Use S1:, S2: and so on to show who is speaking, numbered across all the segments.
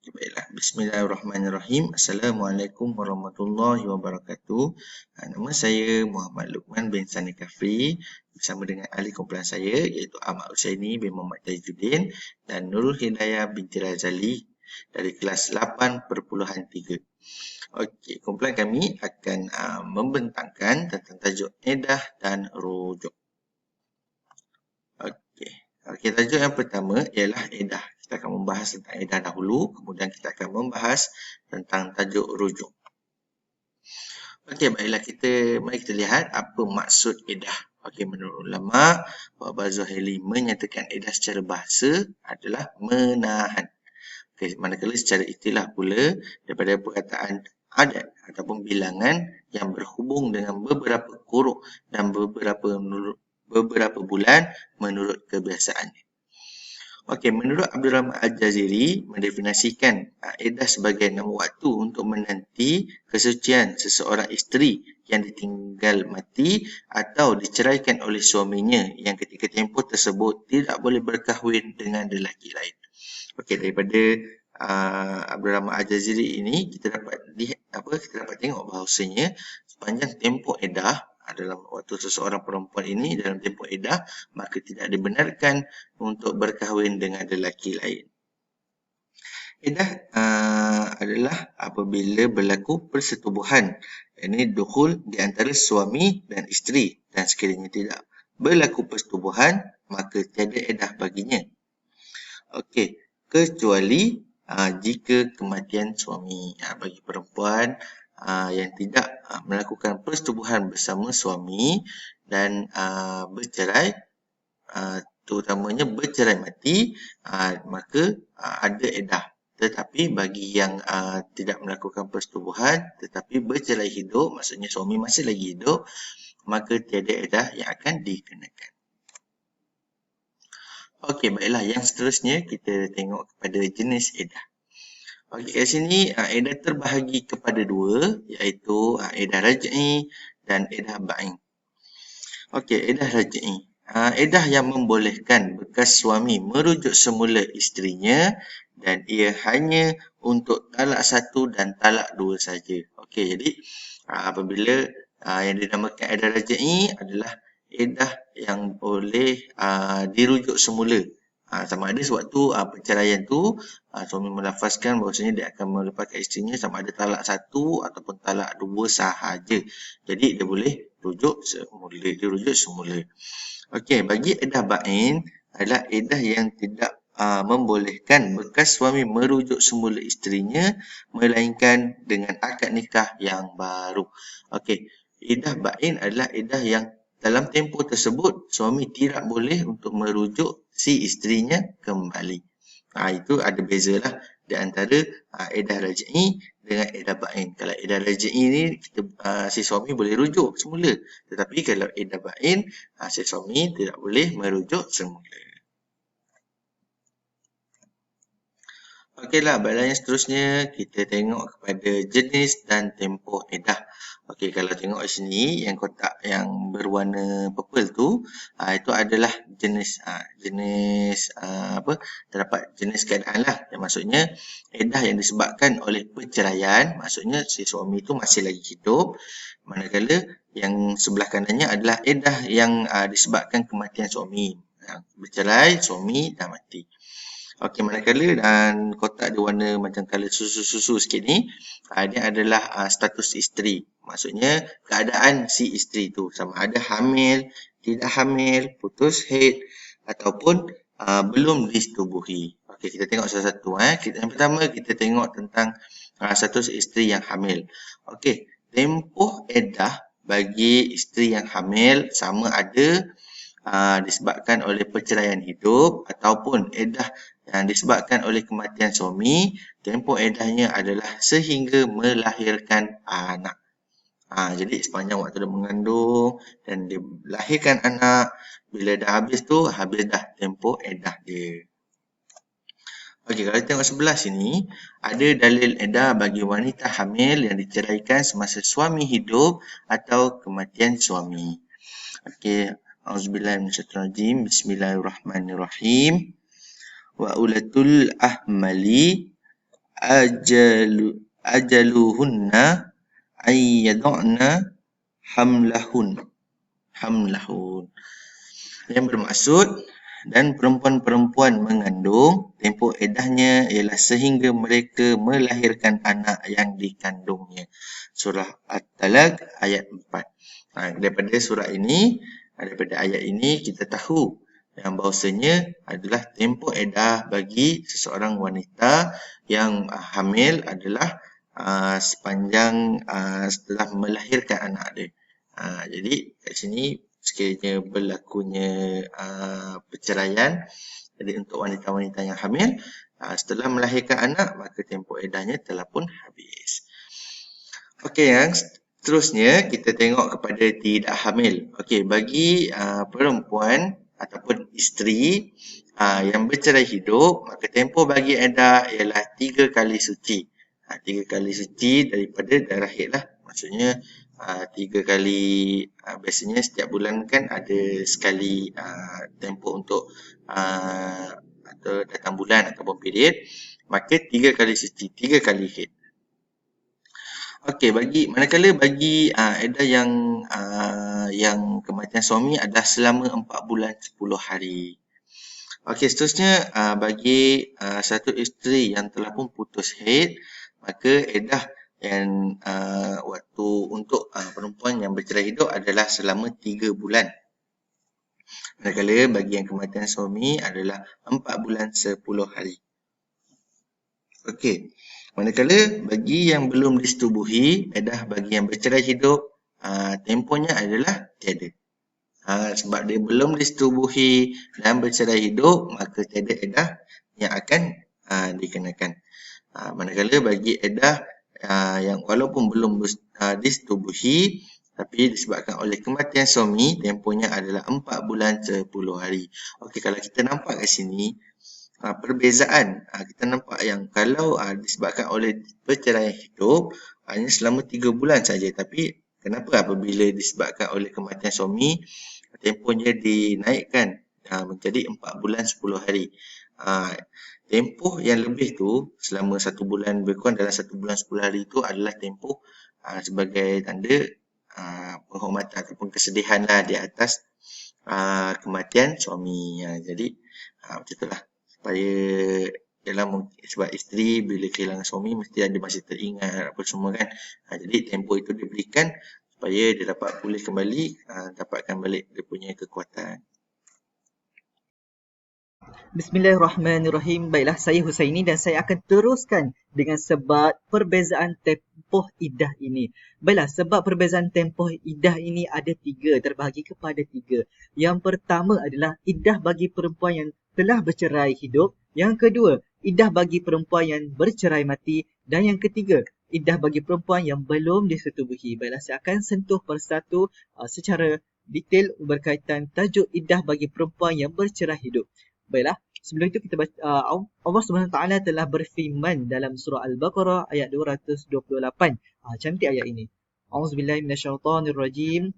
S1: Baiklah, bismillahirrahmanirrahim. Assalamualaikum warahmatullahi wabarakatuh. Nama saya Muhammad Luqman bin Sani Kafri bersama dengan ahli kumpulan saya iaitu Ahmad Husaini bin Muhammad Tajuddin dan Nurul Hidayah binti Razali dari kelas 8.3. Okey, kumpulan kami akan membentangkan tentang tajuk edah dan rujuk. Okey, tajuk yang pertama ialah edah. Kita akan membahas tentang edah dahulu, kemudian kita akan membahas tentang tajuk rujuk. Okey, baiklah, mari kita lihat apa maksud edah. Okey, menurut ulama, Wahbah Zuhaili menyatakan edah secara bahasa adalah menahan. Okey, manakala secara istilah pula daripada perkataan adat ataupun bilangan yang berhubung dengan beberapa kuruk dan beberapa bulan menurut kebiasaannya. Okey, menurut Abdul Rahman Al-Jaziri mendefinisikan edah sebagai nama waktu untuk menanti kesucian seseorang isteri yang ditinggal mati atau diceraikan oleh suaminya yang ketika tempoh tersebut tidak boleh berkahwin dengan lelaki lain. Okey, daripada Abdul Rahman Al-Jaziri ini kita dapat tengok bahawasanya sepanjang tempoh edah dalam waktu seseorang perempuan ini dalam tempoh edah, maka tidak dibenarkan untuk berkahwin dengan lelaki lain. Edah adalah apabila berlaku persetubuhan, ini dukhul di antara suami dan isteri, dan sekiranya tidak berlaku persetubuhan, maka tiada edah baginya. Okey, kecuali jika kematian suami. Bagi perempuan yang tidak melakukan persetubuhan bersama suami dan bercerai, terutamanya bercerai mati, maka ada edah. Tetapi bagi yang tidak melakukan persetubuhan tetapi bercerai hidup, maksudnya suami masih lagi hidup, maka tiada edah yang akan dikenakan. Okey, baiklah, yang seterusnya kita tengok kepada jenis edah. Okey, kat sini edah terbahagi kepada dua, iaitu edah raj'i dan edah ba'in. Okey, edah raj'i. Edah yang membolehkan bekas suami merujuk semula isterinya dan ia hanya untuk talak 1 dan talak 2 saja. Okey, jadi apabila yang dinamakan edah raj'i adalah edah yang boleh dirujuk semula. Sama ada sewaktu perceraian tu suami melafazkan bahawasanya dia akan melepaskan isterinya sama ada talak 1 ataupun talak 2 sahaja. Jadi dia boleh dirujuk semula. Okey, bagi edah ba'in adalah edah yang tidak membolehkan bekas suami merujuk semula isterinya melainkan dengan akad nikah yang baru. Okey, edah ba'in adalah edah yang dalam tempoh tersebut suami tidak boleh untuk merujuk si isterinya kembali. Itu ada bezalah di antara edah raj'i dengan edah ba'in. Kalau edah raj'i ni si suami boleh rujuk semula, tetapi kalau edah ba'in si suami tidak boleh merujuk semula. Okeylah, baiklah, yang seterusnya kita tengok kepada jenis dan tempoh edah. Okey, kalau tengok di sini yang kotak yang berwarna purple tu itu adalah jenis terdapat jenis keadaan lah. Yang maksudnya edah yang disebabkan oleh perceraian, maksudnya si suami tu masih lagi hidup, manakala yang sebelah kanannya adalah edah yang disebabkan kematian suami. Bercerai, suami dah mati. Okey, manakala dan kotak dia warna macam colour susu-susu sikit ni, dia adalah status isteri. Maksudnya keadaan si isteri tu sama ada hamil, tidak hamil, putus haid ataupun belum disetubuhi. Okey, kita tengok satu-satu. Yang pertama kita tengok tentang status isteri yang hamil. Okey, tempoh edah bagi isteri yang hamil sama ada disebabkan oleh perceraian hidup ataupun edah yang disebabkan oleh kematian suami. Tempoh edahnya adalah sehingga melahirkan anak. Jadi sepanjang waktu dia mengandung dan dia lahirkan anak, bila dah habis tu, habis dah tempoh edah dia. Okey, kalau tengok sebelah sini, ada dalil edah bagi wanita hamil yang diceraikan semasa suami hidup atau kematian suami. Okey, auzubillahiminasyaitonirrajim. Bismillahirrahmanirrahim. Wa ulatul ahmali ajaluhunna ayyad'na hamlahun. Yang bermaksud, dan perempuan-perempuan mengandung, tempoh eddahnya ialah sehingga mereka melahirkan anak yang dikandungnya. Surah At-Talaq ayat 4. Daripada ayat ini kita tahu yang bahawasanya adalah tempoh eddah bagi seseorang wanita yang hamil adalah sepanjang setelah melahirkan anak dia. Jadi kat sini sekiranya berlakunya perceraian, jadi untuk wanita-wanita yang hamil, setelah melahirkan anak, maka tempoh eddahnya telah pun habis. Okey, yang seterusnya kita tengok kepada tidak hamil. Okey, bagi perempuan ataupun isteri yang bercerai hidup, maka tempoh bagi eddah ialah 3 kali suci. 3 kali suci daripada darah haid lah. Maksudnya 3 kali, biasanya setiap bulan kan ada sekali tempoh untuk atau datang bulan ataupun period, maka 3 kali suci, 3 kali haid. Okey, manakala bagi eddah yang kematian suami adalah selama 4 bulan 10 hari. Okey, seterusnya bagi satu isteri yang telah pun putus haid, maka eddah yang waktu untuk perempuan yang bercerai hidup adalah selama 3 bulan. Manakala bagi yang kematian suami adalah 4 bulan 10 hari. Okey, manakala bagi yang belum disetubuhi, eddah bagi yang bercerai hidup, tempohnya adalah tiada. Sebab dia belum disetubuhi dan bercerai hidup, maka tiada eddah yang akan dikenakan. Manakala bagi eddah yang walaupun belum disetubuhi, tapi disebabkan oleh kematian suami, tempohnya adalah 4 bulan 10 hari. Okey, kalau kita nampak kat sini, perbezaan, kita nampak yang kalau disebabkan oleh perceraian hidup, hanya selama 3 bulan saja. Tapi kenapa apabila disebabkan oleh kematian suami, tempohnya dinaikkan menjadi 4 bulan 10 hari. Tempoh yang lebih tu, selama 1 bulan, berkurang dalam 1 bulan 10 hari itu adalah tempoh sebagai tanda penghormatan ataupun kesedihan lah di atas kematian suami. Jadi macam itulah, supaya sebab isteri bila kehilangan suami mesti ada masih teringat apa semua kan. Jadi tempoh itu diberikan supaya dia dapat pulih kembali, dapatkan balik dia punya kekuatan.
S2: Bismillahirrahmanirrahim. Baiklah, saya Husaini dan saya akan teruskan dengan sebab perbezaan tempoh iddah ini. Baiklah, sebab perbezaan tempoh iddah ini ada 3, terbahagi kepada 3. Yang pertama adalah iddah bagi perempuan yang telah bercerai hidup. Yang kedua, iddah bagi perempuan yang bercerai mati. Dan yang ketiga, iddah bagi perempuan yang belum disetubuhi. Baiklah, saya akan sentuh persatu secara detail berkaitan tajuk iddah bagi perempuan yang bercerai hidup. Baiklah, sebelum itu kita baca, Allah SWT telah berfirman dalam surah Al-Baqarah ayat 228. Cantik ayat ini. A'udzubillahi minasyaitonirrajim.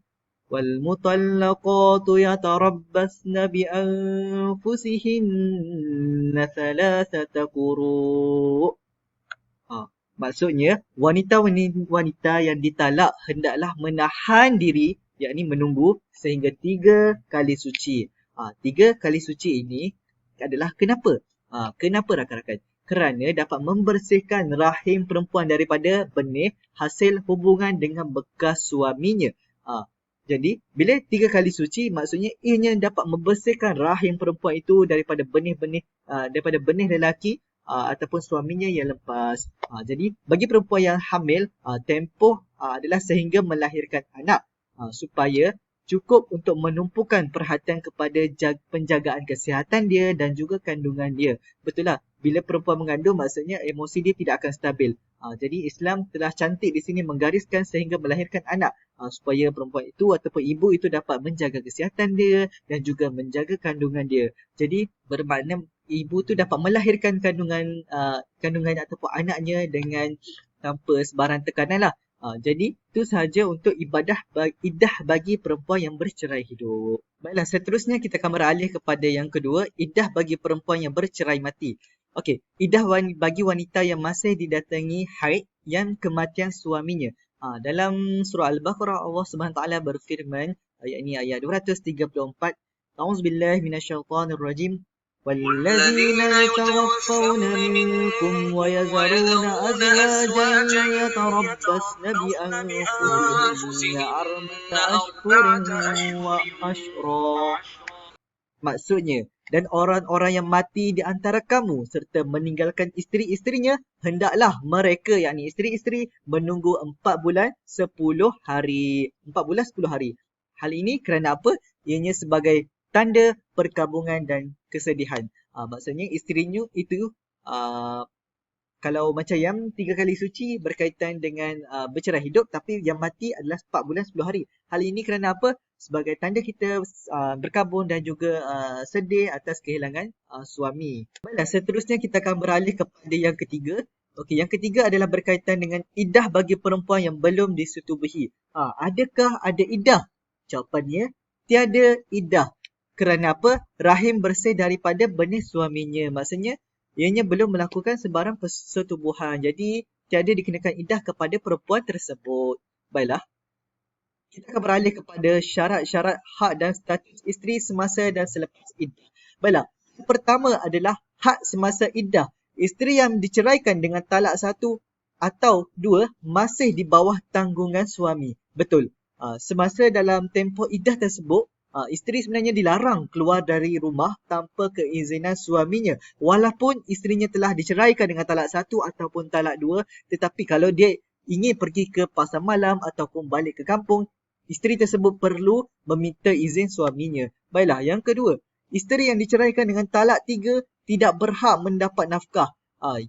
S2: Wal mutallaqatu yatarabbasna bi anfusihinna thalathata quru'. Maksudnya, wanita-wanita yang ditalak hendaklah menahan diri, yakni menunggu sehingga 3 kali suci. 3 kali suci ini adalah kenapa? Kenapa rakan-rakan? Kerana dapat membersihkan rahim perempuan daripada benih hasil hubungan dengan bekas suaminya. Jadi, bila 3 kali suci, maksudnya ianya dapat membersihkan rahim perempuan itu daripada benih-benih, daripada benih lelaki ataupun suaminya yang lepas. Jadi, bagi perempuan yang hamil, tempoh adalah sehingga melahirkan anak supaya cukup untuk menumpukan perhatian kepada penjagaan kesihatan dia dan juga kandungan dia. Betul lah, bila perempuan mengandung maksudnya emosi dia tidak akan stabil. Jadi Islam telah cantik di sini menggariskan sehingga melahirkan anak supaya perempuan itu ataupun ibu itu dapat menjaga kesihatan dia dan juga menjaga kandungan dia. Jadi bermakna ibu tu dapat melahirkan kandungan ataupun anaknya dengan tanpa sebarang tekanan lah. Jadi itu sahaja untuk iddah bagi perempuan yang bercerai hidup. Baiklah, seterusnya kita akan beralih kepada yang kedua, iddah bagi perempuan yang bercerai mati. Okey, bagi wanita yang masih didatangi haid yang kematian suaminya. Dalam surah Al-Baqarah Allah Subhanahu Wa Taala berfirman, ayat ini ayat 234, A'udzubillahi minasyaitonirrajim. والذين يتوفون منكم ويذرون أزواجا يتربصن بأنفسهن أربعة أشهر وأشرا. Maksudnya, dan orang-orang yang mati di antara kamu serta meninggalkan isteri-isterinya, hendaklah mereka, yakni isteri-isteri, menunggu 4 bulan 10 hari. 4 bulan 10 hari. Hal ini kerana apa? Ianya sebagai tanda perkabungan dan kesedihan. Maksudnya isterinya itu kalau macam yang 3 kali suci berkaitan dengan bercerai hidup, tapi yang mati adalah 4 bulan 10 hari. Hal ini kerana apa? Sebagai tanda kita berkabung dan juga sedih atas kehilangan suami. Baiklah, seterusnya kita akan beralih kepada yang ketiga. Okey, yang ketiga adalah berkaitan dengan iddah bagi perempuan yang belum disetubuhi. Adakah ada iddah? Jawapannya, tiada iddah. Kerana apa? Rahim bersih daripada benih suaminya. Maksudnya, ianya belum melakukan sebarang persetubuhan. Jadi, tiada dikenakan iddah kepada perempuan tersebut. Baiklah. Kita akan beralih kepada syarat-syarat hak dan status isteri semasa dan selepas iddah. Baiklah. Yang pertama adalah hak semasa iddah. Isteri yang diceraikan dengan talak 1 atau 2 masih di bawah tanggungan suami. Betul. Semasa dalam tempoh iddah tersebut, isteri sebenarnya dilarang keluar dari rumah tanpa keizinan suaminya. Walaupun isterinya telah diceraikan dengan talak 1 ataupun talak 2, tetapi kalau dia ingin pergi ke pasar malam ataupun balik ke kampung, isteri tersebut perlu meminta izin suaminya. Baiklah, yang kedua, isteri yang diceraikan dengan talak 3 tidak berhak mendapat nafkah,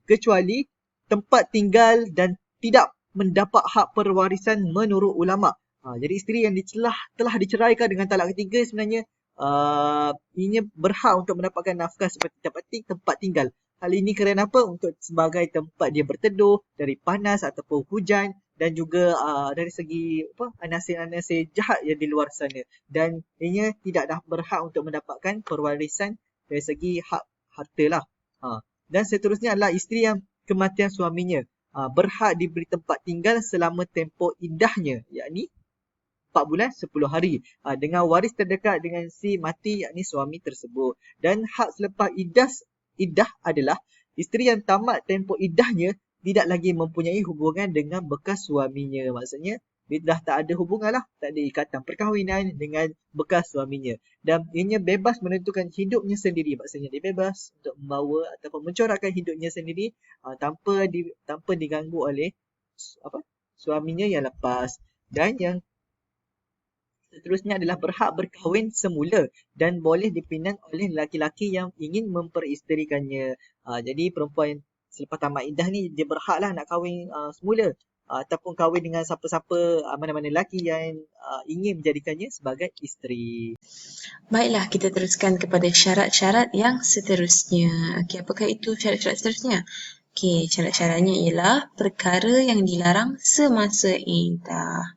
S2: kecuali tempat tinggal dan tidak mendapat hak perwarisan menurut ulama'. Jadi isteri yang telah diceraikan dengan talak ketiga sebenarnya ianya berhak untuk mendapatkan nafkah seperti tempat tinggal. Hal ini kerana apa? Untuk sebagai tempat dia berteduh dari panas ataupun hujan dan juga dari segi anasir-anasir jahat yang di luar sana. Dan ianya tidak berhak untuk mendapatkan perwarisan dari segi hak harta lah. Dan seterusnya adalah isteri yang kematian suaminya berhak diberi tempat tinggal selama tempoh iddahnya, yakni 4 bulan 10 hari dengan waris terdekat dengan si mati, yakni suami tersebut. Dan hak selepas iddah adalah isteri yang tamat tempoh iddahnya tidak lagi mempunyai hubungan dengan bekas suaminya. Maksudnya dia dah tak ada hubungan lah, tak ada ikatan perkahwinan dengan bekas suaminya. Dan ianya bebas menentukan hidupnya sendiri. Maksudnya dia bebas untuk membawa ataupun mencorakkan hidupnya sendiri tanpa diganggu oleh suaminya yang lepas. Dan yang seterusnya adalah berhak berkahwin semula dan boleh dipinang oleh lelaki-lelaki yang ingin memperisterikannya. Jadi perempuan yang selepas tamat iddah ni dia berhaklah nak kahwin semula ataupun kahwin dengan siapa-siapa, mana-mana lelaki yang ingin menjadikannya sebagai isteri.
S3: Baiklah, kita teruskan kepada syarat-syarat yang seterusnya. Okey, apakah itu syarat-syarat seterusnya? Okey, syarat-syaratnya ialah perkara yang dilarang semasa iddah.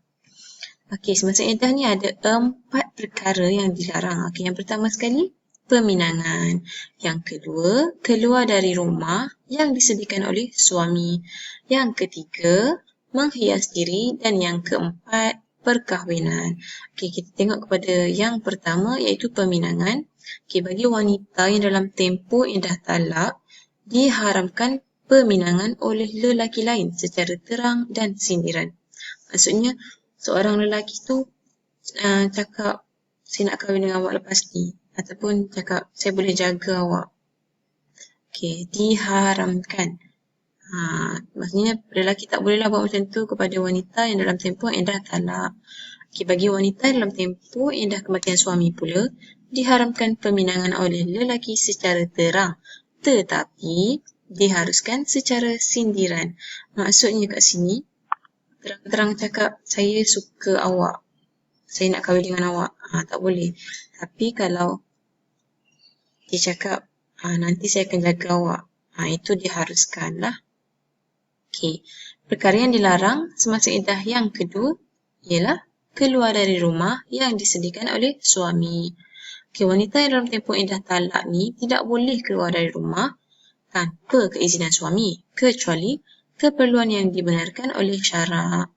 S3: Okey, semasa iddah ni ada 4 perkara yang dilarang. Okey, yang pertama sekali, peminangan. Yang kedua, keluar dari rumah yang disediakan oleh suami. Yang ketiga, menghias diri. Dan yang keempat, perkahwinan. Okey, kita tengok kepada yang pertama iaitu peminangan. Okey, bagi wanita yang dalam tempoh iddah talak, diharamkan peminangan oleh lelaki lain secara terang dan sindiran. Maksudnya, seorang lelaki tu cakap, saya nak kahwin dengan awak lepas ni. Ataupun cakap, saya boleh jaga awak. Okey, diharamkan. Maksudnya, lelaki tak bolehlah buat macam tu kepada wanita yang dalam tempoh iddah talak. Okey, bagi wanita dalam tempoh iddah kematian suami pula, diharamkan peminangan oleh lelaki secara terang. Tetapi, diharuskan secara sindiran. Maksudnya kat sini, terang-terang cakap, saya suka awak, saya nak kahwin dengan awak, tak boleh. Tapi kalau dia cakap, nanti saya akan jaga awak, itu diharuskan lah. Okey, perkara yang dilarang semasa iddah yang kedua ialah keluar dari rumah yang disediakan oleh suami. Okey, wanita yang dalam tempoh iddah talak ni tidak boleh keluar dari rumah tanpa keizinan suami kecuali keperluan yang dibenarkan oleh syarak.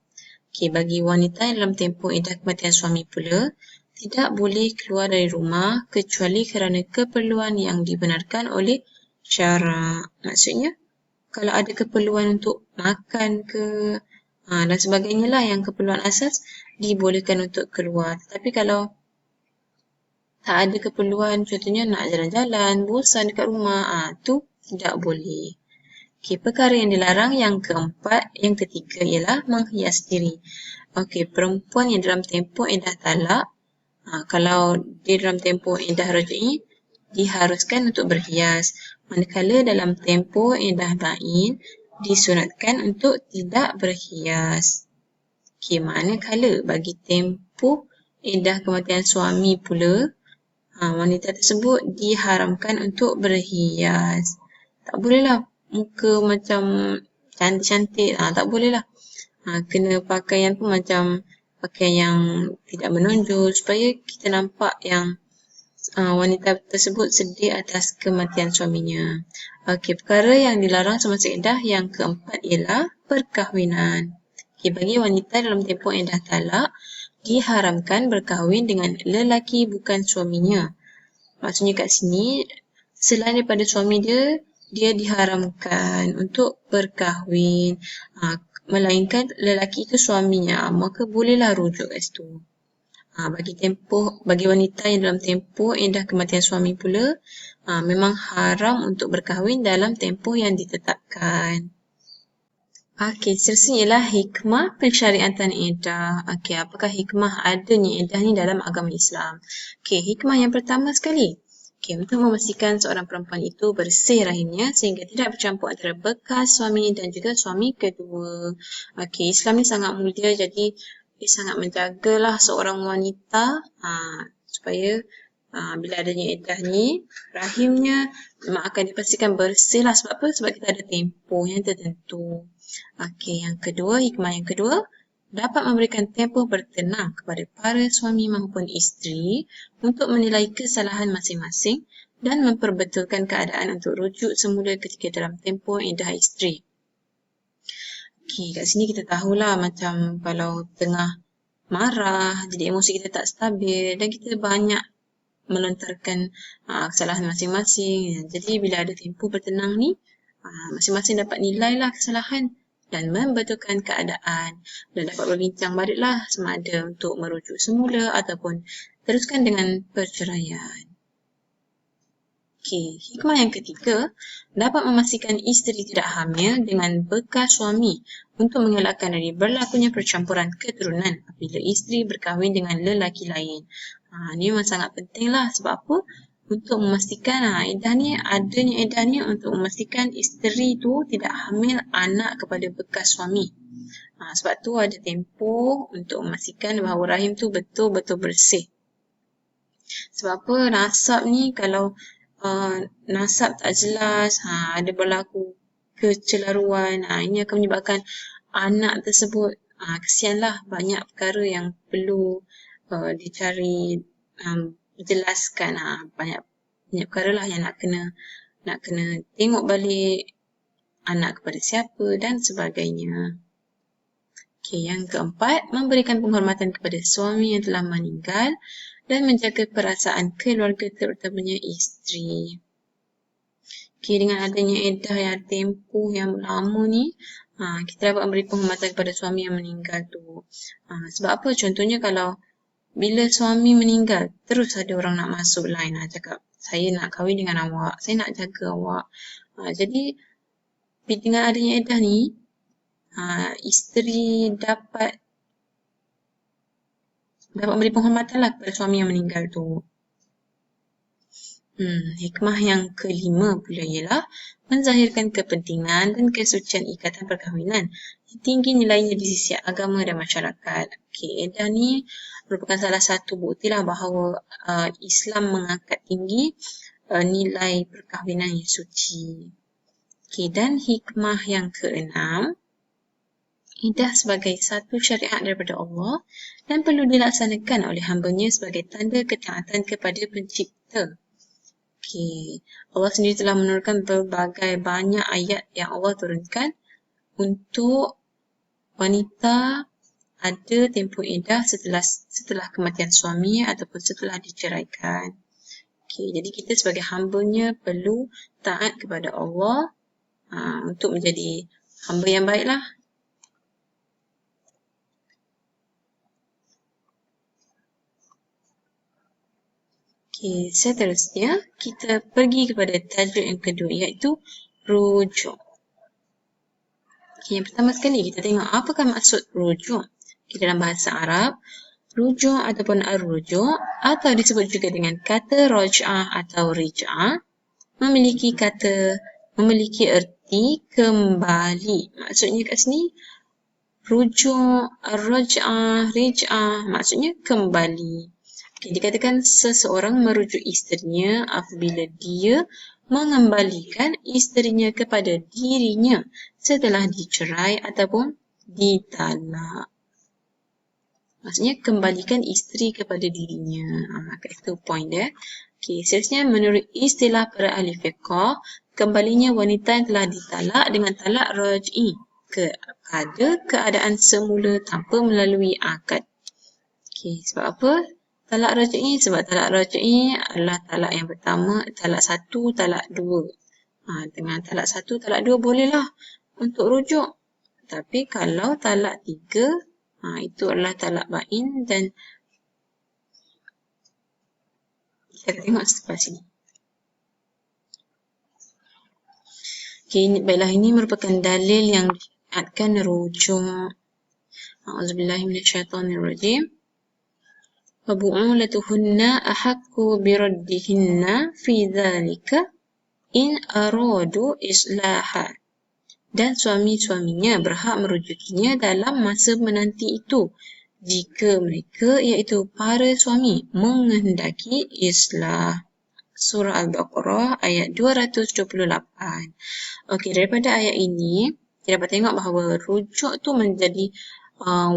S3: Bagi wanita yang dalam tempoh iddah kematian suami pula, tidak boleh keluar dari rumah kecuali kerana keperluan yang dibenarkan oleh syarak. Maksudnya, kalau ada keperluan untuk makan ke dan sebagainya lah, yang keperluan asas, dibolehkan untuk keluar. Tapi kalau tak ada keperluan, contohnya nak jalan-jalan, bosan dekat rumah, tu tidak boleh. Perkara yang dilarang yang ketiga ialah menghias diri. Perempuan yang dalam tempoh iddah talak, kalau dia dalam tempoh iddah raj'i, diharuskan untuk berhias. Manakala dalam tempoh iddah ba'in, disunatkan untuk tidak berhias. Manakala bagi tempoh iddah kematian suami pula, wanita tersebut diharamkan untuk berhias. Tak bolehlah muka macam cantik-cantik, tak bolehlah. Kena pakaian pun macam pakaian yang tidak menonjol supaya kita nampak yang wanita tersebut sedih atas kematian suaminya. Perkara yang dilarang semasa iddah yang keempat ialah perkahwinan. Bagi wanita dalam tempoh iddah talak, diharamkan berkahwin dengan lelaki bukan suaminya. Maksudnya kat sini, selain daripada suami dia diharamkan untuk berkahwin. Melainkan lelaki itu suaminya, maka bolehlah rujuk kat situ. Bagi wanita yang dalam tempoh iddah kematian suami pula, memang haram untuk berkahwin dalam tempoh yang ditetapkan. Seterusnya ialah hikmah pensyariatan iddah. Apakah hikmah adanya iddah ni dalam agama Islam? Hikmah yang pertama sekali, untuk memastikan seorang perempuan itu bersih rahimnya sehingga tidak bercampur antara bekas suami dan juga suami kedua. Islam ni sangat mulia, jadi dia sangat menjagalah seorang wanita supaya bila adanya iddah ni, rahimnya memang akan dipastikan bersih lah. Sebab apa? Sebab kita ada tempoh yang tertentu. Hikmah yang kedua, dapat memberikan tempoh bertenang kepada para suami maupun isteri untuk menilai kesalahan masing-masing dan memperbetulkan keadaan untuk rujuk semula ketika dalam tempoh iddah isteri. Kat sini kita tahulah macam kalau tengah marah, jadi emosi kita tak stabil dan kita banyak melontarkan kesalahan masing-masing. Jadi bila ada tempoh bertenang ni, masing-masing dapat nilailah kesalahan dan membetulkan keadaan dan dapat berbincang baliklah sama ada untuk merujuk semula ataupun teruskan dengan perceraian. Hikmah yang ketiga, dapat memastikan isteri tidak hamil dengan bekas suami untuk mengelakkan dari berlakunya percampuran keturunan apabila isteri berkahwin dengan lelaki lain. Ini memang sangat penting lah. Sebab apa? Untuk memastikan adanya iddah ni untuk memastikan isteri tu tidak hamil anak kepada bekas suami. Sebab tu ada tempoh untuk memastikan bahawa rahim tu betul-betul bersih. Sebab apa? Nasab ni kalau nasab tak jelas, ada berlaku kecelaruan, ini akan menyebabkan anak tersebut kesianlah, banyak perkara yang perlu dicari jelaskan, banyak perkara lah yang nak kena tengok balik anak kepada siapa dan sebagainya. Yang keempat, memberikan penghormatan kepada suami yang telah meninggal dan menjaga perasaan keluarga terutamanya isteri. Dengan adanya iddah yang tempoh yang lama ni, kita dapat memberi penghormatan kepada suami yang meninggal tu. Sebab apa? Contohnya kalau bila suami meninggal, terus ada orang nak masuk line, cakap, saya nak kahwin dengan awak, saya nak jaga awak. Jadi, dengan adanya iddah ni, isteri dapat memberi penghormatan lah kepada suami yang meninggal tu. Hikmah yang kelima pula ialah menzahirkan kepentingan dan kesucian ikatan perkahwinan. Tinggi nilainya di sisi agama dan masyarakat. Iddah ni merupakan salah satu bukti lah bahawa Islam mengangkat tinggi nilai perkahwinan yang suci. Dan hikmah yang keenam, iddah sebagai satu syariat daripada Allah dan perlu dilaksanakan oleh hamba-Nya sebagai tanda ketaatan kepada pencipta. Okey, Allah sendiri telah menurunkan berbagai banyak ayat yang Allah turunkan untuk wanita ada tempoh iddah setelah kematian suami ataupun setelah diceraikan. Okey, jadi kita sebagai hamba-Nya perlu taat kepada Allah untuk menjadi hamba yang baiklah. Okey, seterusnya kita pergi kepada tajuk yang kedua iaitu rujuk. Okey, yang pertama sekali kita tengok apakah maksud rujuk. Dalam bahasa Arab, rujuk ataupun ar-rujuk atau disebut juga dengan kata raj'ah atau rij'ah memiliki erti kembali. Maksudnya kat sini rujuk, ar-raj'ah, rij'ah maksudnya kembali. Okay, dikatakan seseorang merujuk isterinya apabila dia mengembalikan isterinya kepada dirinya setelah dicerai ataupun ditalak. Maksudnya kembalikan isteri kepada dirinya. Kat situ point dia. Okay, seterusnya menurut istilah para ahli fiqh, kembalinya wanita yang telah ditalak dengan talak raj'i kepada keadaan semula tanpa melalui akad. Okay, sebab apa? Talak raj'i, sebab talak raj'i adalah talak yang pertama, talak 1, talak 2. Dengan talak 1, talak 2 bolehlah untuk rujuk. Tapi kalau talak 3, itu adalah talak bain dan kita tengok sebelah sini. Okay, baiklah, ini merupakan dalil yang diingatkan rujuk. A'udzubillahi minasyaitonirrajim. وَبُعُولَتُهُنَّ أَحَقُّ بِرَدِّهِنَّ فِي ذَلِكَ إِنْ أَرَادُوا إِصْلَاحًا. Dan suami-suaminya berhak merujukinya dalam masa menanti itu jika mereka iaitu para suami menghendaki islah. Surah Al-Baqarah ayat 228. Okey, daripada ayat ini kita dapat tengok bahawa rujuk tu menjadi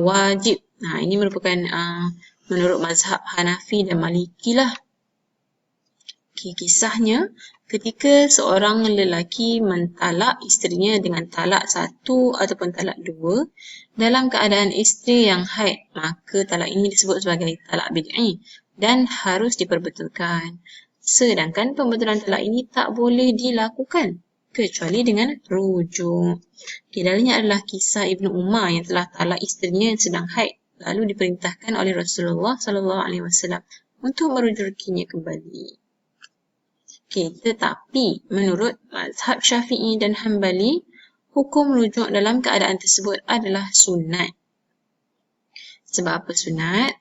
S3: wajib. Ini merupakan menurut mazhab Hanafi dan Maliki lah. Okay, kisahnya ketika seorang lelaki mentalak isterinya dengan talak 1 ataupun talak 2 dalam keadaan isteri yang haid, maka talak ini disebut sebagai talak bid'i dan harus diperbetulkan. Sedangkan pembetulan talak ini tak boleh dilakukan kecuali dengan rujuk. Okay, dalilnya adalah kisah Ibnu Umar yang telah talak isterinya yang sedang haid, lalu diperintahkan oleh Rasulullah SAW untuk merujukinya kembali. Okay, tetapi menurut mazhab Syafi'i dan Hanbali, hukum rujuk dalam keadaan tersebut adalah sunat. Sebab apa sunat?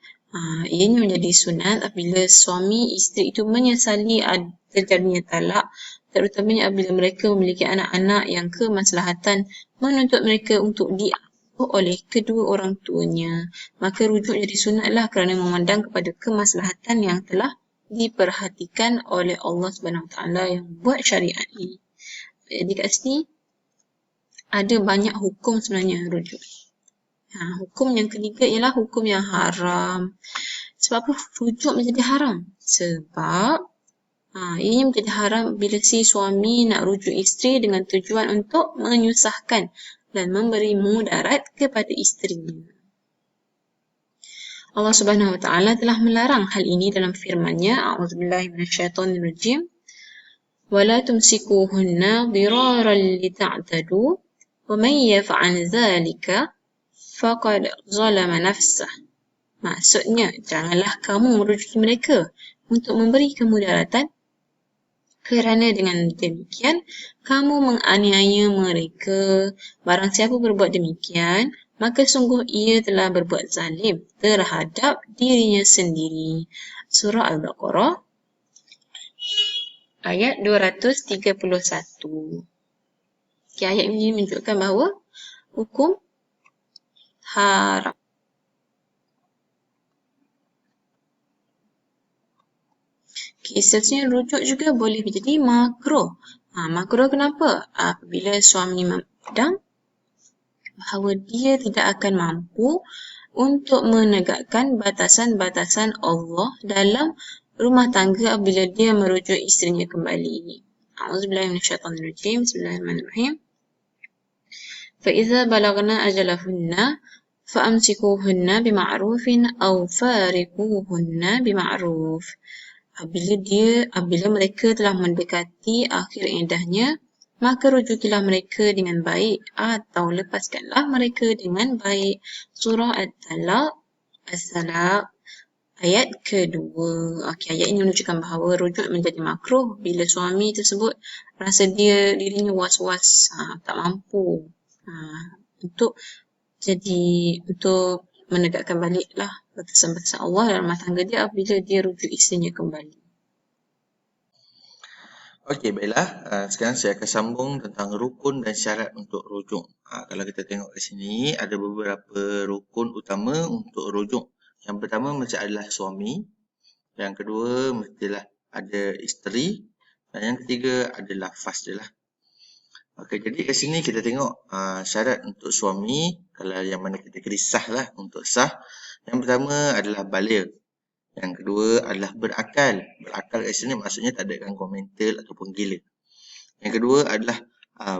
S3: Ianya menjadi sunat apabila suami isteri itu menyesali terjadinya talak, terutamanya apabila mereka memiliki anak-anak yang kemaslahatan menuntut mereka untuk diasuh oleh kedua orang tuanya. Maka rujuk jadi sunatlah kerana memandang kepada kemaslahatan yang telah diperhatikan oleh Allah SWT yang buat syariat ini. Jadi kat sini ada banyak hukum sebenarnya rujuk. Hukum yang ketiga ialah hukum yang haram. Sebab apa rujuk menjadi haram? Sebab ianya menjadi haram bila si suami nak rujuk isteri dengan tujuan untuk menyusahkan dan memberi mudarat kepada isterinya. Allah Subhanahu Wa Taala telah melarang hal ini dalam firman-Nya, A'udzubillahi minasyaitonirrajim. وَلَا تُمْسِكُوهُنَّ ضِرَارًا لِتَعْتَدُوا وَمَنْ يَفْعَلْ ذَلِكَ فَقَدْ ظَلَمَ نَفْسَهُ. Maksudnya, janganlah kamu merujuki mereka untuk memberi kemudaratan kerana dengan demikian kamu menganiaya mereka. Barang siapa berbuat demikian, maka sungguh ia telah berbuat zalim terhadap dirinya sendiri. Surah Al-Baqarah ayat 231. Okay, ayat ini menunjukkan bahawa hukum haram. Okay, seterusnya rujuk juga boleh menjadi makruh. Makruh kenapa? Apabila suami memandang bahawa dia tidak akan mampu untuk menegakkan batasan-batasan Allah dalam rumah tangga apabila dia merujuk isterinya kembali. A'udzubillahi minasyaitonirrajim. Bismillahirrahmanirrahim. فإذا بلغنا أجلهن فأمسكوهن بمعروف أو فارقوهن بمعروف. Apabila mereka telah mendekati akhir iddahnya, maka rujukilah mereka dengan baik atau lepaskanlah mereka dengan baik. Surah At-Talaq ayat kedua. Okey, ayat ini menunjukkan bahawa rujuk menjadi makruh bila suami tersebut rasa dirinya was-was, tak mampu untuk menegakkan baliklah batasan-batasan Allah dalam rumah tangga dia apabila dia rujuk isterinya kembali.
S1: Okey, baiklah. Sekarang saya akan sambung tentang rukun dan syarat untuk rujuk. Kalau kita tengok di sini, ada beberapa rukun utama untuk rujuk. Yang pertama mesti adalah suami. Yang kedua mestilah ada isteri. Dan yang ketiga adalah lafaz dia lah. Okey, jadi kat sini kita tengok syarat untuk suami. Kalau yang mana kategori sah lah, untuk sah. Yang pertama adalah baligh. Yang kedua adalah berakal. Berakal kat sini maksudnya tak ada gangguan mental ataupun gila. Yang kedua adalah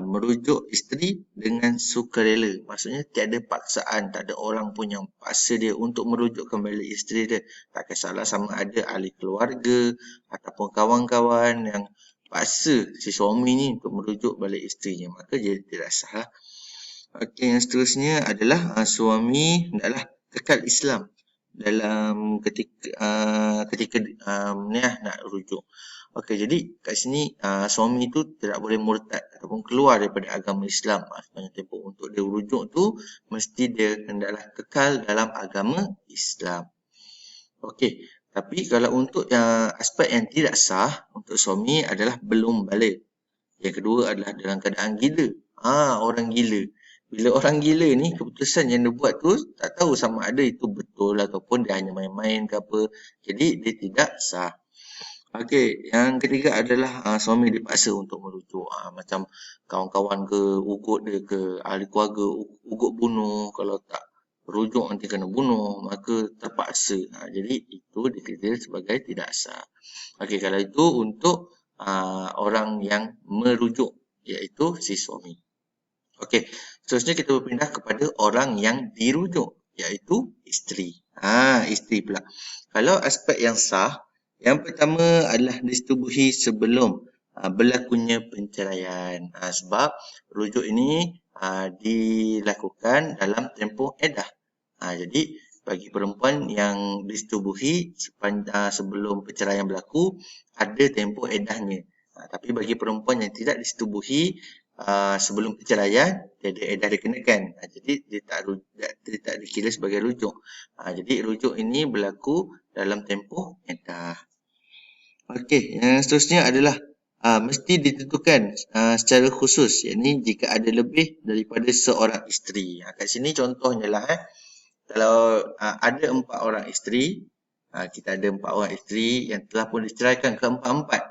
S1: merujuk isteri dengan sukarela. Maksudnya tiada paksaan, tak ada orang pun yang paksa dia untuk merujuk kembali isteri dia. Tak kisahlah sama ada ahli keluarga ataupun kawan-kawan yang paksa si suami ni untuk merujuk balik isterinya, maka dia tidak sah lah. Okey, yang seterusnya adalah suami hendaklah kekal Islam dalam ketika nak rujuk. Okey, jadi kat sini suami tu tidak boleh murtad ataupun keluar daripada agama Islam. Sepanjang tempoh untuk dia rujuk tu mesti dia hendaklah kekal dalam agama Islam. Okey, tapi kalau untuk aspek yang tidak sah untuk suami adalah belum balik. Yang kedua adalah dalam keadaan gila. Orang gila. Bila orang gila ni, keputusan yang dia buat tu tak tahu sama ada itu betul ataupun dia hanya main-main ke apa. Jadi dia tidak sah. Okey, yang ketiga adalah suami dipaksa untuk merujuk. Macam kawan-kawan ke, ugut dia ke, ahli keluarga ugut bunuh. Kalau tak rujuk nanti kena bunuh, maka terpaksa. Jadi itu dikira sebagai tidak sah. Okey, kalau itu untuk orang yang merujuk, iaitu si suami. Okey, seterusnya kita berpindah kepada orang yang dirujuk, iaitu isteri. Isteri pula. Kalau aspek yang sah, yang pertama adalah disetubuhi sebelum berlakunya perceraian. Sebab rujuk ini dilakukan dalam tempoh iddah. Jadi bagi perempuan yang disetubuhi sebelum perceraian berlaku, ada tempoh iddahnya. Tapi bagi perempuan yang tidak disetubuhi sebelum perceraian, tiada iddah dikenakan. Jadi dia tak dikira sebagai rujuk. Jadi rujuk ini berlaku dalam tempoh iddah. Okey, yang seterusnya adalah mesti ditentukan secara khusus, yakni jika ada lebih daripada seorang isteri. Kat sini contohnya lah kalau ada 4 orang isteri, kita ada 4 orang isteri yang telah pun diceraikan keempat-empat.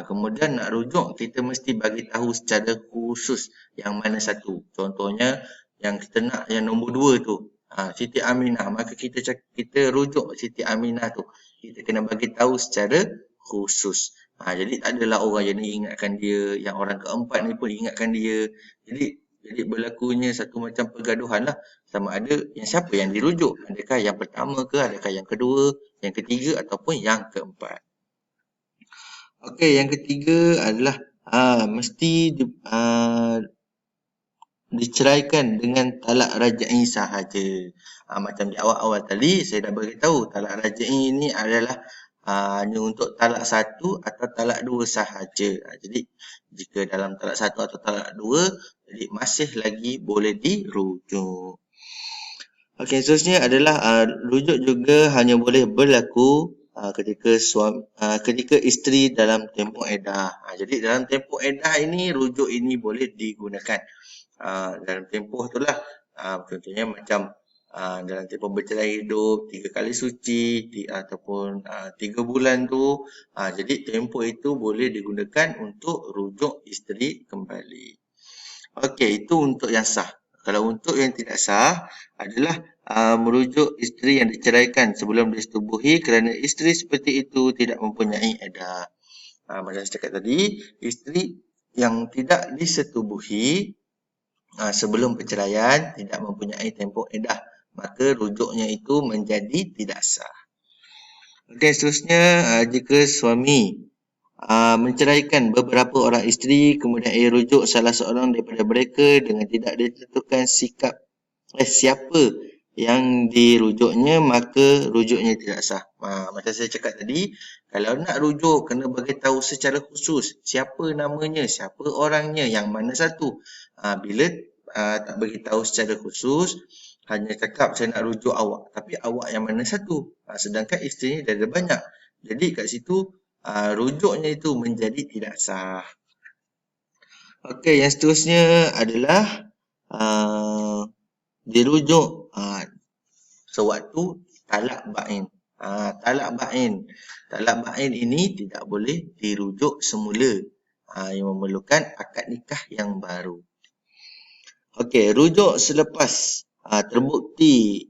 S1: Kemudian nak rujuk, kita mesti bagi tahu secara khusus yang mana satu. Contohnya yang kita nak yang nombor 2 tu, Siti Aminah, maka kita rujuk Siti Aminah tu. Kita kena bagi tahu secara khusus. Jadi tak adalah orang yang ni ingatkan dia, yang orang keempat ni pun ingatkan dia. Jadi berlakunya satu macam pergaduhan lah. Sama ada yang siapa yang dirujuk. Adakah yang pertama ke, adakah yang kedua, yang ketiga ataupun yang keempat. Okey, yang ketiga adalah mesti diceraikan dengan talak raj'i sahaja. Macam di awal-awal tadi saya dah beritahu talak raj'i ini adalah hanya untuk talak 1 atau talak 2 sahaja. Jadi jika dalam talak 1 atau talak 2, jadi masih lagi boleh dirujuk. Okey, seterusnya adalah rujuk juga hanya boleh berlaku ketika isteri dalam tempoh iddah. Jadi dalam tempoh iddah ini rujuk ini boleh digunakan. Dalam tempoh itulah contohnya macam dalam tempoh bercerai hidup 3 kali suci ataupun 3 bulan tu. Jadi tempoh itu boleh digunakan untuk rujuk isteri kembali. Okey, itu untuk yang sah. Kalau untuk yang tidak sah adalah merujuk isteri yang diceraikan sebelum disetubuhi kerana isteri seperti itu tidak mempunyai iddah. Macam saya cakap tadi, isteri yang tidak disetubuhi sebelum perceraian tidak mempunyai tempoh iddah, maka rujuknya itu menjadi tidak sah. Okey, seterusnya, jika suami menceraikan beberapa orang isteri, kemudian ia rujuk salah seorang daripada mereka dengan tidak ditentukan siapa yang dirujuknya, maka rujuknya tidak sah. Macam saya cakap tadi, kalau nak rujuk kena bagi tahu secara khusus siapa namanya, siapa orangnya, yang mana satu. Bila tak bagi tahu secara khusus, hanya cakap saya nak rujuk awak, tapi awak yang mana satu, sedangkan isterinya dah ada banyak. Jadi kat situ rujuknya itu menjadi tidak sah. Okey, yang seterusnya adalah dirujuk sewaktu talak bain. Talak bain ini tidak boleh dirujuk semula. Yang memerlukan akad nikah yang baru. Okey, rujuk selepas terbukti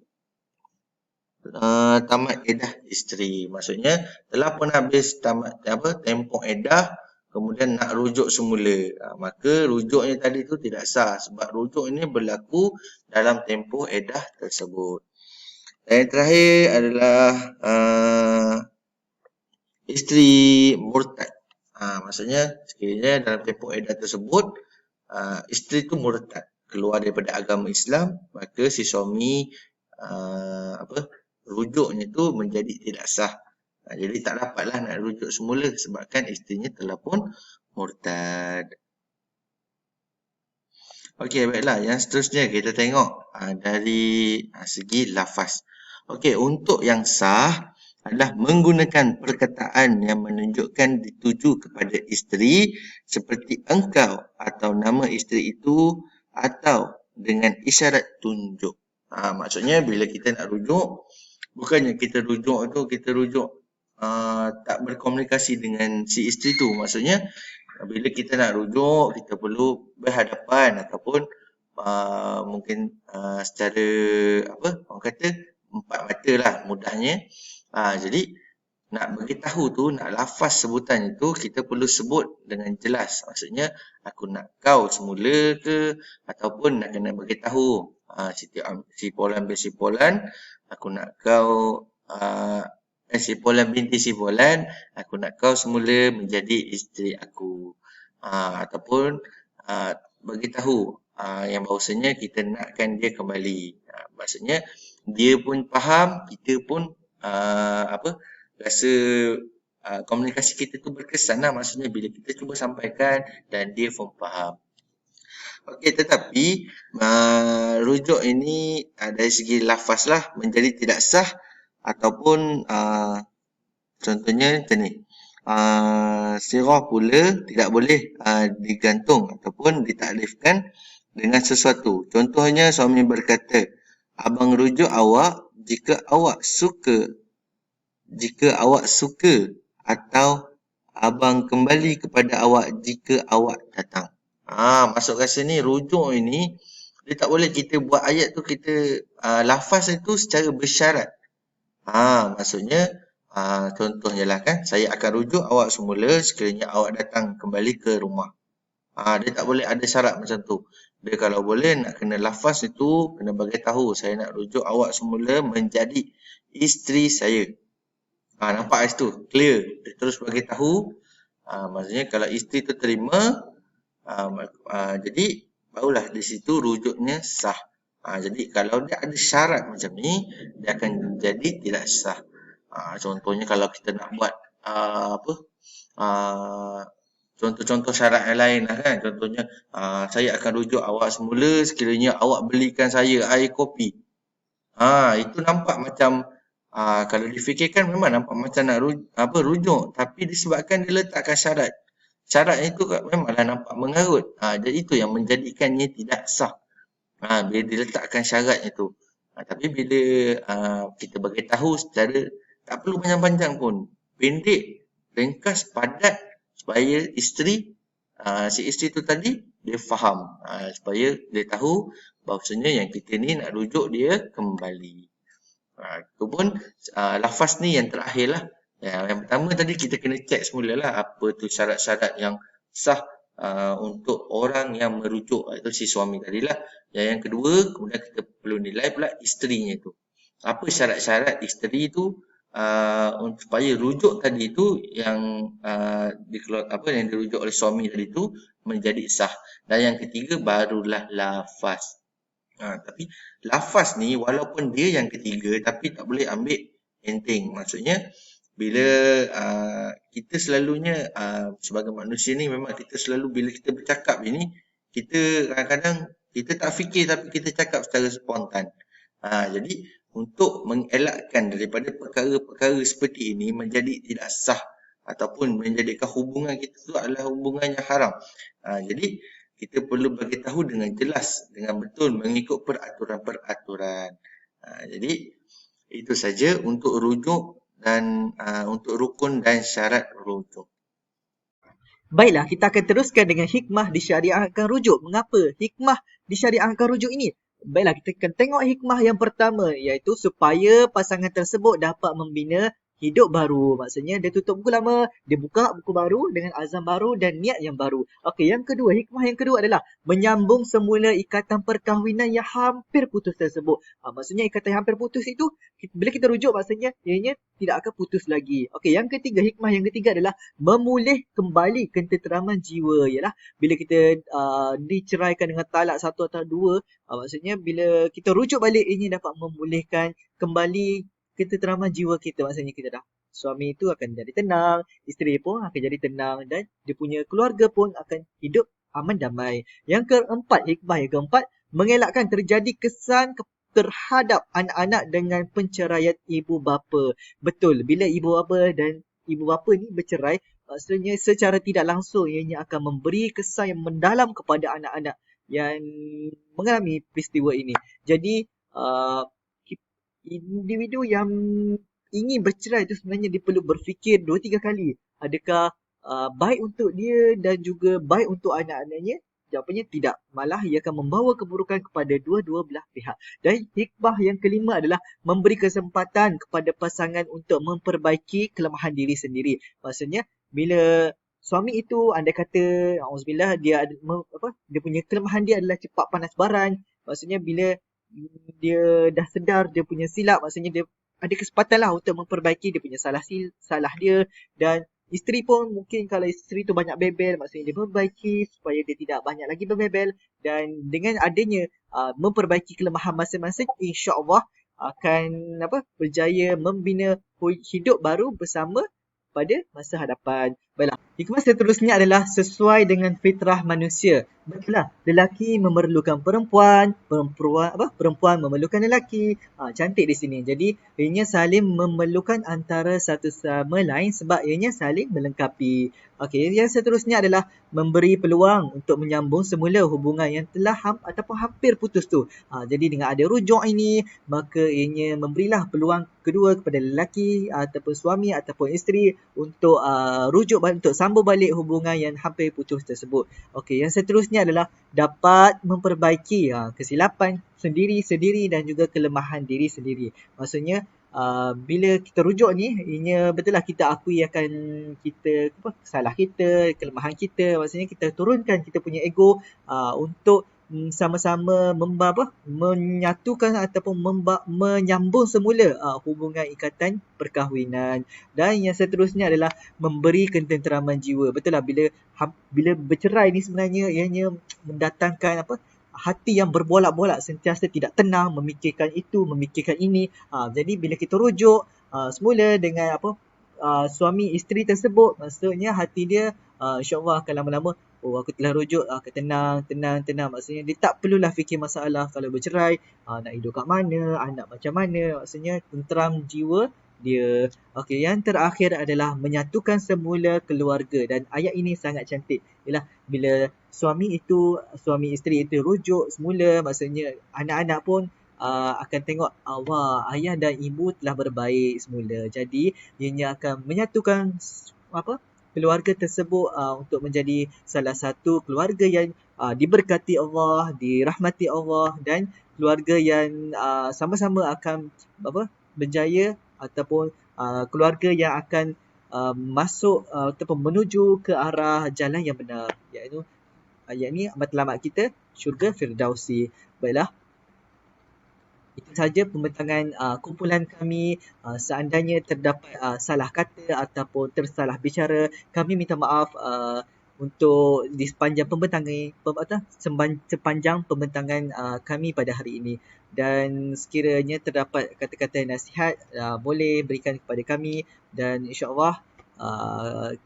S1: tamat iddah isteri. Maksudnya telah pun habis tamat tempoh iddah, kemudian nak rujuk semula. Maka rujuknya tadi tu tidak sah sebab rujuk ini berlaku dalam tempoh iddah tersebut. Dan yang terakhir adalah isteri murtad. Maksudnya sekiranya dalam tempoh iddah tersebut isteri tu murtad, keluar daripada agama Islam, maka si suami rujuknya tu menjadi tidak sah. Jadi tak dapatlah nak rujuk semula sebabkan isterinya telah pun murtad. Okey, baiklah. Yang seterusnya kita tengok dari segi lafaz. Okey, untuk yang sah adalah menggunakan perkataan yang menunjukkan dituju kepada isteri seperti engkau atau nama isteri itu atau dengan isyarat tunjuk. Maksudnya bila kita nak rujuk, bukannya kita rujuk tak berkomunikasi dengan si isteri tu. Maksudnya bila kita nak rujuk, kita perlu berhadapan ataupun mungkin secara orang kata empat mata lah mudahnya. Jadi nak bagi tahu tu, nak lafaz sebutan itu, kita perlu sebut dengan jelas. Maksudnya aku nak kau semula ke, ataupun nak kena bagi tahu si Polan bin si Polan, aku nak kau si Polan binti si Polan, aku nak kau semula menjadi isteri aku. Ataupun bagi tahu yang bahawasanya kita nakkan dia kembali. Maksudnya dia pun faham, kita pun rasa komunikasi kita tu berkesan lah. Maksudnya bila kita cuba sampaikan dan dia pun faham. Okey, tetapi rujuk ini dari segi lafaz lah menjadi tidak sah ataupun contohnya macam ni. Sirah pula tidak boleh digantung ataupun ditaklifkan dengan sesuatu. Contohnya suami berkata, abang rujuk awak jika awak suka atau abang kembali kepada awak jika awak datang. Masuk kat sini rujuk ini dia tak boleh kita buat ayat tu kita lafaz itu secara bersyarat. Maksudnya contohnya lah kan, saya akan rujuk awak semula sekiranya awak datang kembali ke rumah. Dia tak boleh ada syarat macam tu. Dia kalau boleh nak kena lafaz itu kena bagi tahu saya nak rujuk awak semula menjadi isteri saya. Nampak kat situ clear. Dia terus bagi tahu. Maksudnya kalau isteri tu terima, jadi barulah di situ rujuknya sah. Jadi kalau dia ada syarat macam ni, dia akan jadi tidak sah. Contohnya kalau kita nak buat contoh-contoh syarat yang lain lah kan. Contohnya saya akan rujuk awak semula sekiranya awak belikan saya air kopi. Itu nampak macam kalau difikirkan memang nampak macam nak rujuk, tapi disebabkan dia letakkan syarat. Syarat itu memanglah nampak mengarut. Jadi itu yang menjadikannya tidak sah. Bila diletakkan syarat itu. Tapi bila kita bagi tahu secara tak perlu panjang-panjang pun. Pendek, ringkas, padat supaya isteri si isteri tu tadi dia faham, supaya dia tahu bahawasanya yang kita ni nak rujuk dia kembali. Itu pun lafaz ni yang terakhir lah. Yang pertama tadi kita kena check semula lah apa tu syarat-syarat yang sah untuk orang yang merujuk, itu si suami tadilah. Yang kedua, kemudian kita perlu nilai pula isterinya tu. Apa syarat-syarat isteri tu supaya rujuk tadi tu yang yang dirujuk oleh suami tadi tu menjadi sah. Dan yang ketiga barulah lafaz. Tapi lafaz ni walaupun dia yang ketiga tapi tak boleh ambil enteng. Maksudnya bila kita selalunya sebagai manusia ni memang kita selalu bila kita bercakap ini kita kadang-kadang kita tak fikir tapi kita cakap secara spontan. Jadi untuk mengelakkan daripada perkara-perkara seperti ini menjadi tidak sah ataupun menjadikan hubungan kita tu adalah hubungan yang haram. Jadi kita perlu bagi tahu dengan jelas, dengan betul mengikut peraturan-peraturan. Jadi itu saja untuk rujuk dan untuk rukun dan syarat rujuk.
S2: Baiklah, kita akan teruskan dengan hikmah disyariatkan rujuk. Mengapa hikmah disyariatkan rujuk ini? Baiklah, kita akan tengok hikmah yang pertama, iaitu supaya pasangan tersebut dapat membina hidup baru. Maksudnya dia tutup buku lama, dia buka buku baru dengan azam baru dan niat yang baru. Okey, yang kedua, hikmah yang kedua adalah menyambung semula ikatan perkahwinan yang hampir putus tersebut. Maksudnya ikatan yang hampir putus itu, bila kita rujuk maksudnya ianya tidak akan putus lagi. Okey, yang ketiga, hikmah yang ketiga adalah memulih kembali ketenteraman jiwa. Ialah bila kita diceraikan dengan talak satu atau dua, maksudnya bila kita rujuk balik ini dapat memulihkan kembali ketenteraman jiwa kita. Maksudnya kita dah, suami itu akan jadi tenang, isteri pun akan jadi tenang dan dia punya keluarga pun akan hidup aman damai. Yang keempat, hikmah yang keempat, mengelakkan terjadi kesan terhadap anak-anak dengan penceraian ibu bapa. Betul, bila ibu bapa dan ibu bapa ni bercerai, maksudnya secara tidak langsung ianya akan memberi kesan yang mendalam kepada anak-anak yang mengalami peristiwa ini. Jadi individu yang ingin bercerai itu sebenarnya dia perlu berfikir 2-3 kali. Adakah baik untuk dia dan juga baik untuk anak-anaknya? Jawapannya tidak. Malah ia akan membawa keburukan kepada dua-dua belah pihak. Dan hikmah yang kelima adalah memberi kesempatan kepada pasangan untuk memperbaiki kelemahan diri sendiri. Maksudnya bila suami itu andai kata auzubillah dia punya kelemahan dia adalah cepat panas baran. Maksudnya bila dia dah sedar dia punya silap, maksudnya dia ada kesempatan lah untuk memperbaiki dia punya salah dia. Dan isteri pun mungkin kalau isteri tu banyak bebel, maksudnya dia memperbaiki supaya dia tidak banyak lagi berbebel. Dan dengan adanya memperbaiki kelemahan masing-masing, insya-Allah akan berjaya membina hidup baru bersama pada masa hadapan. Baiklah, hikmah seterusnya adalah sesuai dengan fitrah manusia. Baiklah, lelaki memerlukan perempuan, perempuan memerlukan lelaki. Cantik di sini. Jadi, ianya saling memerlukan antara satu sama lain sebab ianya saling melengkapi. Okey, yang seterusnya adalah memberi peluang untuk menyambung semula hubungan yang telah ataupun hampir putus tu. Jadi dengan ada rujuk ini, maka ianya memberilah peluang kedua kepada lelaki ataupun suami ataupun isteri untuk rujuk balik, untuk sambung balik hubungan yang hampir putus tersebut. Okey, yang seterusnya adalah dapat memperbaiki kesilapan sendiri-sendiri dan juga kelemahan diri sendiri. Maksudnya bila kita rujuk ni, ianya betul lah kita akui akan kita salah kita, kelemahan kita. Maksudnya kita turunkan kita punya ego untuk sama-sama menyatukan ataupun menyambung semula hubungan ikatan perkahwinan. Dan yang seterusnya adalah memberi ketenteraman jiwa. Betul lah, bila bercerai ni sebenarnya ianya mendatangkan hati yang berbolak-bolak, sentiasa tidak tenang, memikirkan itu, memikirkan ini. Jadi bila kita rujuk semula dengan suami isteri tersebut, maksudnya hati dia insya-Allah akan lama-lama, aku telah rujuk, akan tenang. Maksudnya dia tak perlulah fikir masalah kalau bercerai, nak hidup kat mana, anak macam mana. Maksudnya tenteram jiwa dia. Okey, yang terakhir adalah menyatukan semula keluarga. Dan ayat ini sangat cantik. Ialah bila suami isteri itu rujuk semula, maksudnya anak-anak pun akan tengok, wah, ayah dan ibu telah berbaik semula. Jadi ianya akan menyatukan keluarga tersebut untuk menjadi salah satu keluarga yang diberkati Allah, dirahmati Allah, dan keluarga yang sama-sama akan berjaya, ataupun keluarga yang akan masuk ataupun menuju ke arah jalan yang benar, yakni matlamat kita syurga Firdausi. Baiklah, itu sahaja pembentangan kumpulan kami. Seandainya terdapat salah kata ataupun tersalah bicara, kami minta maaf untuk di sepanjang sepanjang pembentangan kami pada hari ini. Dan sekiranya terdapat kata-kata nasihat, boleh berikan kepada kami, dan insya-Allah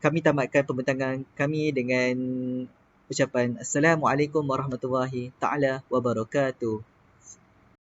S2: kami tamatkan pembentangan kami dengan ucapan Assalamualaikum warahmatullahi taala wabarakatuh.